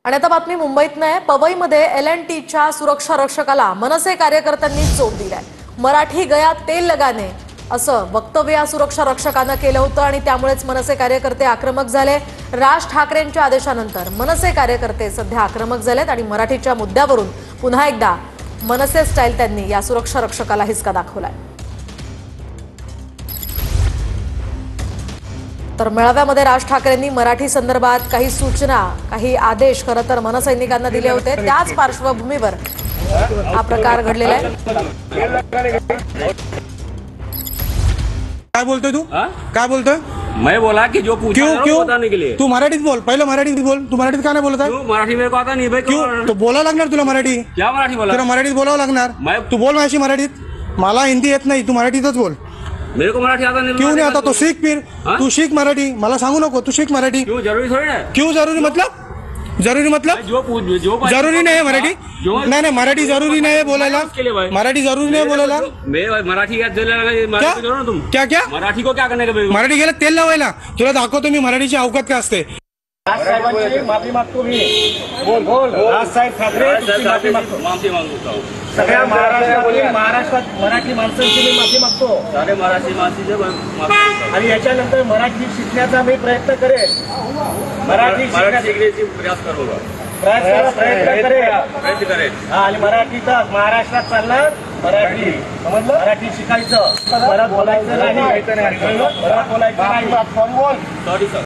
आणि आता बातमी मुंबईतनं आहे। पवईमध्ये L&Tच्या सुरक्षा रक्षकाला मनसे कार्यकर्त्यांनी चोप दिलाय। मराठी गया तेल लगाने असं वक्तव्य या सुरक्षा रक्षकानं केलं होतं आणि त्यामुळेच मनसे कार्यकर्ते आक्रमक झाले। राज ठाकरेंच्या आदेशानंतर मनसे कार्यकर्ते सध्या आक्रमक झालेत आणि मराठीच्या मुद्द्यावरून पुन्हा एकदा मनसे स्टाईल त्यांनी या सुरक्षा रक्षकाला हिसका दाखवलाय। तर मेळाव्यामध्ये राज ठाकरेंनी मराठी संदर्भात काही सूचना काही आदेश खरं तर मनसैनिकांना दिले होते। त्याच पार्श्वभूमीवर हा प्रकार घडलेला आहे। क्या बोलते तू क्या बोलते? मैं बोला कि जो पूछा क्यों बताने के लिए। तू मराठीत बोल, पहले मराठीत बोल। तू मराठीत का नाही बोलत आहे? मराठी मेरे को आता नहीं भाई। क्यों तो बोला लागणार तुला मराठी? क्या मराठी बोला? तुला मराठीत बोलावं लागणार। तू बोल माझी मराठीत, मला हिंदी येत नाही, तू मराठीतच बोल। मेरे को मराठी आता नहीं। क्यों नहीं आता? तो सीख फिर, तू सीख मराठी। मला सांगू नको, तू सीख मराठी। क्यों जरूरी थोड़ी है? क्यों जरूरी मतलब? जरूरी मतलब जो जरूरी नहीं है मराठी। नहीं नहीं मराठी जरूरी नहीं है बोलायला। मराठी जरूरी नहीं बोलायला। मैं मराठी क्या तुम क्या क्या मराठी को क्या करने का? मराठी गेला तेल लावायला। तुला दाखवतो मी मराठीची अवकात काय असते। साहेबांची माफी मागतो मी। बोल बोल राजसाहेब ठाकरे माफी मागतो। माफी मागतो सगळ्या महाराष्ट्रात मराठी माणसांची मी माफी मागतो। सारे मराठी माणसाचे माफी मागतो आणि याच्यानंतर मराठी शिकण्याचा मी प्रयत्न करेल। मराठी शिकण्याची प्रयास करू प्रयत्न करेल आणि मराठीचा महाराष्ट्रात चालणार मराठी। समजलं? मराठी शिकायचं, परत बोलायचं नाही, परत बोलायचं नाही। Sorry sir.